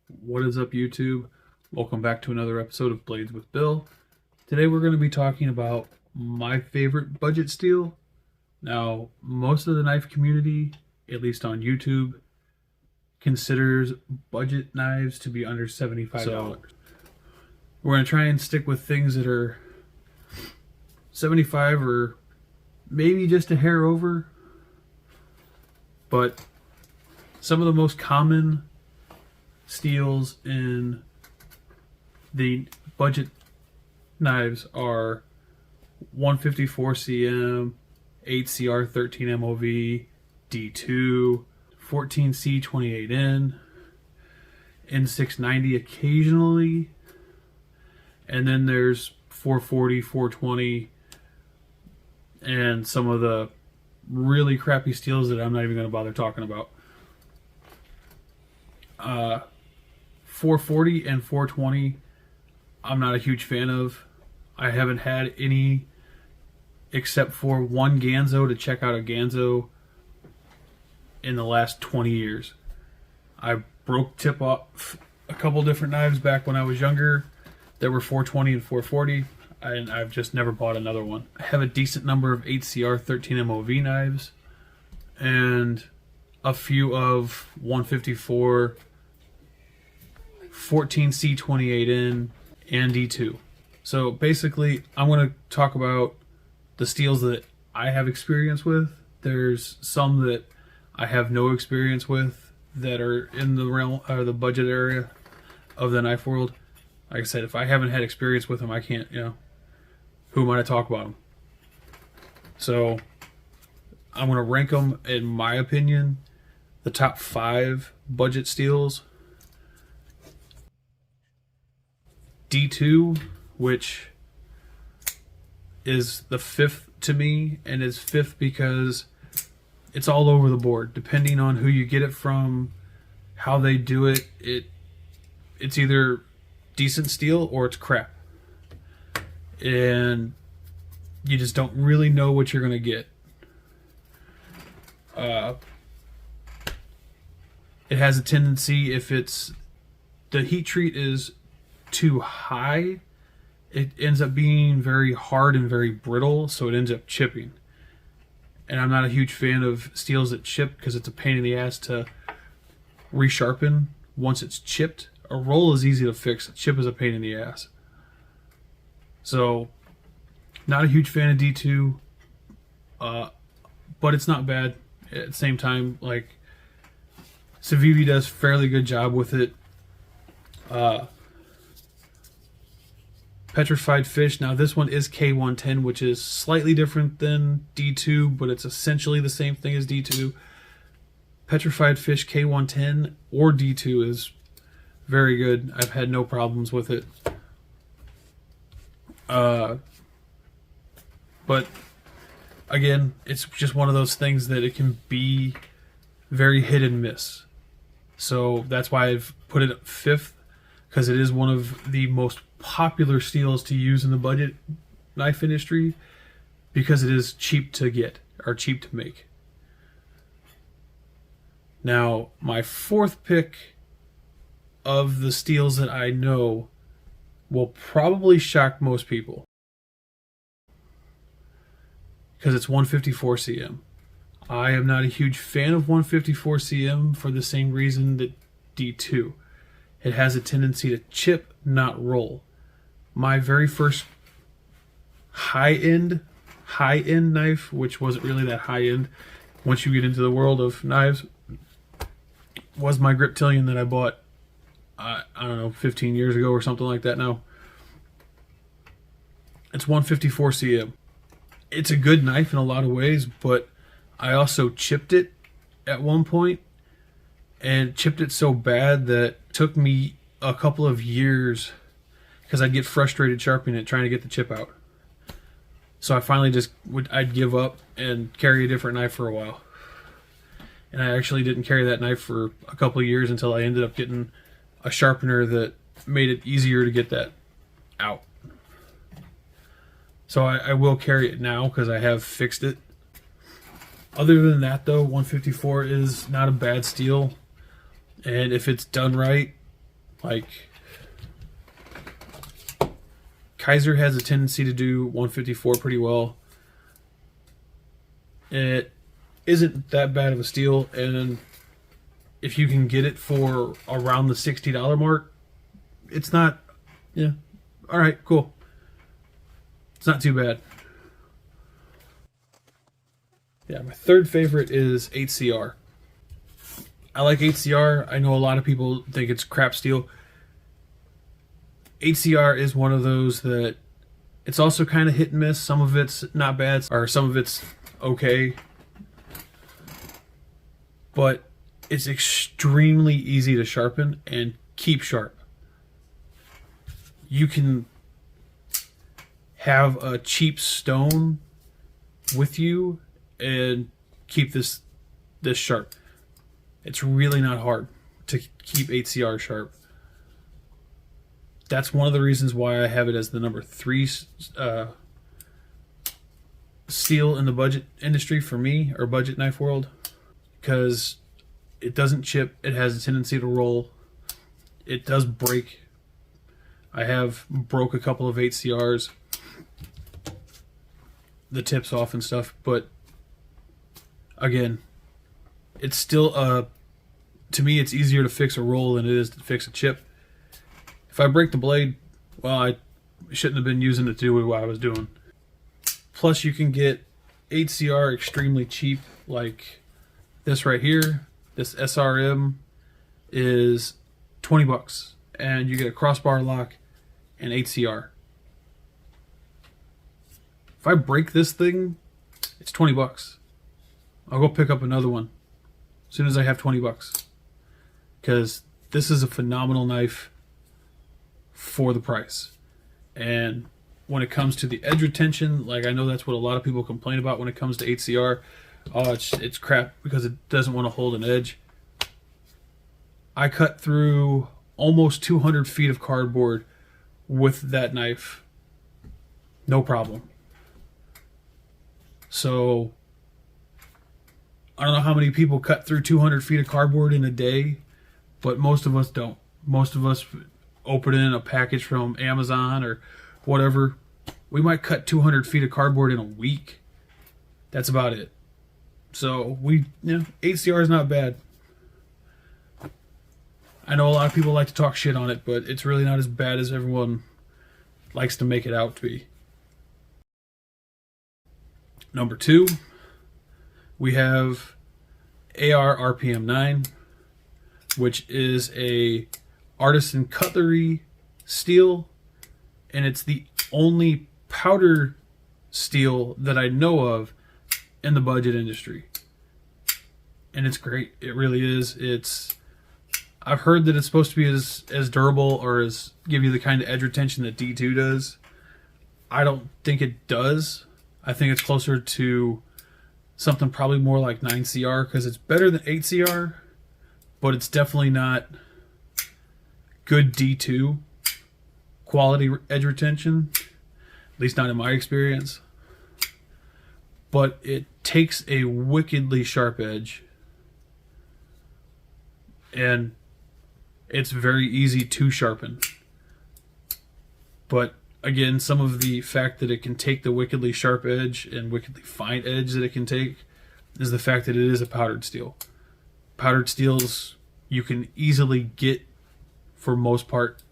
What is up, YouTube? Welcome back to another episode of Blades with Bill. Today we're going to be talking about my favorite budget steel. Now, most of the knife community, at least on YouTube, considers budget knives to be under $75. So, we're going to try and stick with things that are 75 or maybe just a hair over. But some of the most common steels in the budget knives are 154 cm, 8CR 13 MOV, D2, 14C 28N, N690 occasionally, and then there's 440, 420, and some of the really crappy steels that I'm not even going to bother talking about. 440 and 420 I'm not a huge fan of. I haven't had any except for one Ganzo to check out a Ganzo in the last 20 years. I broke tip off a couple different knives back when I was younger that were 420 and 440, and I've just never bought another one. I have a decent number of 8CR 13 MOV knives and a few of 154, 14C 28N, and D2. So basically, I'm going to talk about the steels that I have experience with. There's some that I have no experience with that are in the realm or the budget area of the knife world. Like I said, if I haven't had experience with them, I can't, who am I to talk about them? So I'm going to rank them, in my opinion, the top 5 budget steels. D2, which is the 5th to me, and is 5th because it's all over the board. Depending on who you get it from, how they do it, it's either decent steel or it's crap. And you just don't really know what you're going to get. It has a tendency, if the heat treat is too high, it ends up being very hard and very brittle, so it ends up chipping. And I'm not a huge fan of steels that chip because it's a pain in the ass to resharpen once it's chipped. A roll is easy to fix, a chip is a pain in the ass. So, not a huge fan of D2, but it's not bad. At the same time, like, Civivi does a fairly good job with it. Petrified fish. Now this one is K110, which is slightly different than D2, but it's essentially the same thing as D2. Petrified fish K110 or D2 is very good. I've had no problems with it. But again, it's just one of those things that it can be very hit and miss. So that's why I've put it 5th, because it is one of the most popular steels to use in the budget knife industry, because it is cheap to get, or cheap to make. Now, my 4th pick of the steels that I know will probably shock most people, because it's 154 cm. I am not a huge fan of 154 cm for the same reason that D2. It has a tendency to chip, not roll. My very first high-end knife, which wasn't really that high-end once you get into the world of knives, was my Griptilian that I bought, I don't know, 15 years ago or something like that now. It's 154 cm. It's a good knife in a lot of ways, but I also chipped it at one point, and chipped it so bad that it took me a couple of years, because I'd get frustrated sharpening it, trying to get the chip out. So I finally I'd give up and carry a different knife for a while. And I actually didn't carry that knife for a couple of years until I ended up getting a sharpener that made it easier to get that out. So I will carry it now because I have fixed it. Other than that, though, 154 is not a bad steel. And if it's done right, Like, Kaiser has a tendency to do 154 pretty well. It isn't that bad of a steel, and if you can get it for around the $60 mark, it's not, yeah, all right, cool. It's not too bad. Yeah, my third favorite is 8CR. I like 8CR. I know a lot of people think it's crap steel. 8CR is one of those that it's also kind of hit and miss. Some of it's not bad, or some of it's okay. But it's extremely easy to sharpen and keep sharp. You can have a cheap stone with you and keep this sharp. It's really not hard to keep 8CR sharp. That's one of the reasons why I have it as the number 3 steel in the budget industry for me, or budget knife world, because it doesn't chip. It has a tendency to roll. It does break. I have broke a couple of 8CRs, the tips off and stuff, but again, it's still to me it's easier to fix a roll than it is to fix a chip. If I break the blade, well, I shouldn't have been using it to do what I was doing. Plus, you can get 8CR extremely cheap, like this right here. This SRM is 20 bucks, and you get a crossbar lock and 8CR. If I break this thing, it's 20 bucks. I'll go pick up another one as soon as I have 20 bucks, because this is a phenomenal knife for the price. And when it comes to the edge retention, like, I know that's what a lot of people complain about when it comes to 8CR. Oh, it's crap because it doesn't want to hold an edge. I cut through almost 200 feet of cardboard with that knife, no problem. So I don't know how many people cut through 200 feet of cardboard in a day, but most of us don't. Most of us open in a package from Amazon or whatever. We might cut 200 feet of cardboard in a week. That's about it. So 8CR is not bad. I know a lot of people like to talk shit on it, but it's really not as bad as everyone likes to make it out to be. Number 2, we have AR RPM 9, which is a artisan cutlery steel, and it's the only powder steel that I know of in the budget industry. And it's great. It really is. I've heard that it's supposed to be as durable or as give you the kind of edge retention that D2 does. I don't think it does. I think it's closer to something probably more like 9CR, because it's better than 8CR, but it's definitely not good D2 quality edge retention, at least not in my experience. But it takes a wickedly sharp edge, and it's very easy to sharpen. But again, some of the fact that it can take the wickedly sharp edge and wickedly fine edge that it can take is the fact that it is a powdered steel. Powdered steels you can easily get, for most part,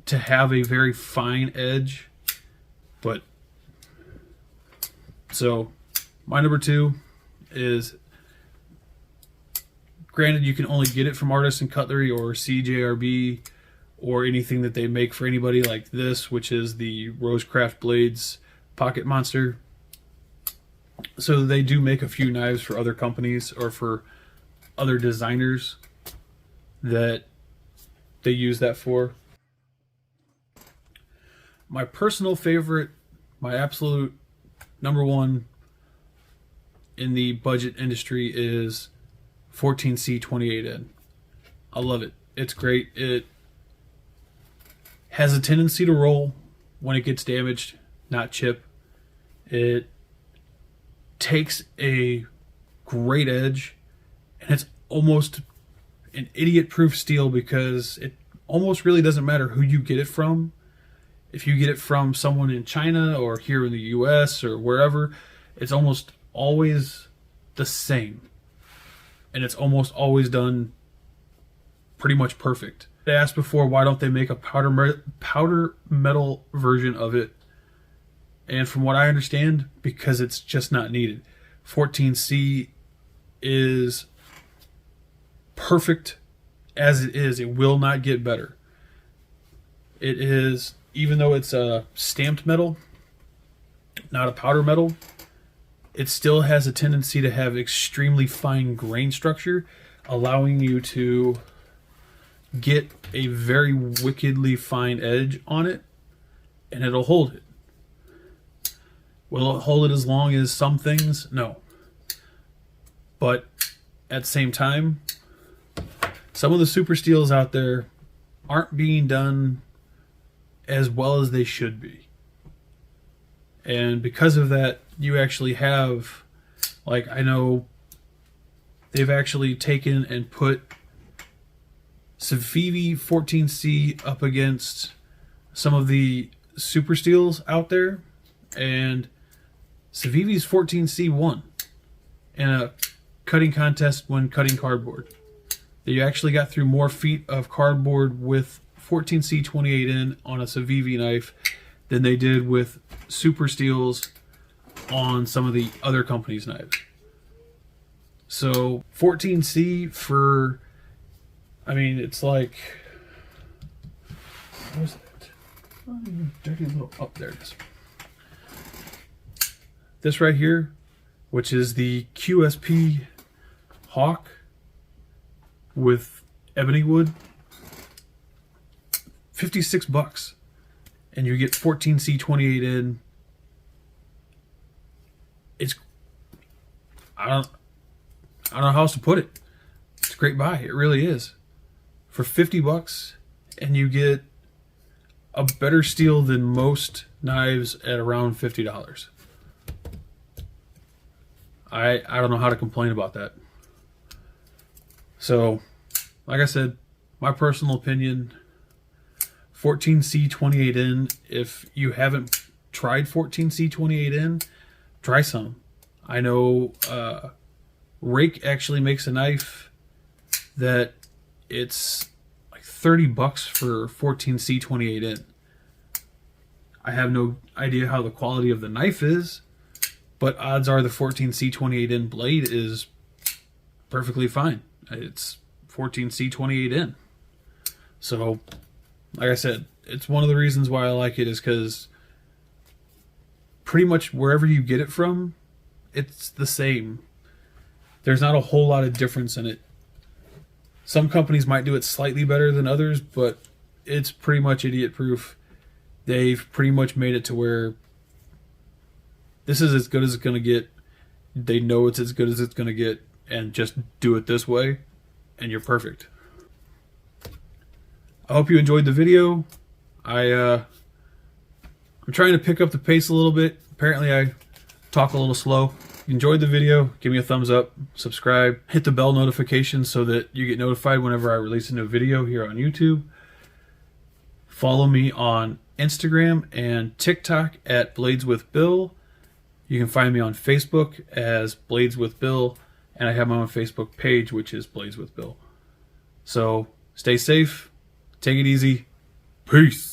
to have a very fine edge. But so my number 2 is, granted, you can only get it from Artisan Cutlery or CJRB or anything that they make for anybody like this, which is the Rosecraft Blades Pocket Monster. So they do make a few knives for other companies or for other designers that they use that for. My personal favorite, my absolute number 1 in the budget industry is 14C28N. I love it. It's great. It has a tendency to roll when it gets damaged, not chip. It takes a great edge, and an idiot-proof steel because it almost really doesn't matter who you get it from. If you get it from someone in China or here in the US or wherever, it's almost always the same. And it's almost always done pretty much perfect. I asked before, why don't they make a powder metal version of it? And from what I understand, because it's just not needed. 14C is perfect as it is. It will not get better. It is, even though it's a stamped metal, not a powder metal, it still has a tendency to have extremely fine grain structure, allowing you to get a very wickedly fine edge on it, and it'll hold it. Will it hold it as long as some things? No. But at the same time, some of the super steels out there aren't being done as well as they should be. And because of that, you actually have, like, I know they've actually taken and put Civivi 14C up against some of the super steels out there, and Civivi's 14C won in a cutting contest when cutting cardboard. They actually got through more feet of cardboard with 14C 28N on a Civivi knife than they did with super steels on some of the other companies' knives. So 14C for, I mean, it's like, what was that? Oh, dirty little, oh, there it is. This right here, which is the QSP Hawk with ebony wood, $56, and you get 14C 28N. It's, I don't know how else to put it. It's a great buy. It really is. For $50, and you get a better steel than most knives at around $50. I don't know how to complain about that. So, like I said, my personal opinion, 14C 28N, if you haven't tried 14C 28N, try some. I know Rake actually makes a knife that it's like $30 for 14C 28N. I have no idea how the quality of the knife is, but odds are the 14C 28N blade is perfectly fine. It's 14C 28N. So, like I said, it's one of the reasons why I like it is because pretty much wherever you get it from, it's the same. There's not a whole lot of difference in it. Some companies might do it slightly better than others, but it's pretty much idiot proof. They've pretty much made it to where this is as good as it's going to get. They know it's as good as it's going to get, and just do it this way, and you're perfect. I hope you enjoyed the video. I'm trying to pick up the pace a little bit. Apparently I talk a little slow. If you enjoyed the video, give me a thumbs up, subscribe, hit the bell notification so that you get notified whenever I release a new video here on YouTube. Follow me on Instagram and TikTok at Blades with Bill. You can find me on Facebook as Blades with Bill, and I have my own Facebook page, which is Blades with Bill. So stay safe, take it easy, peace.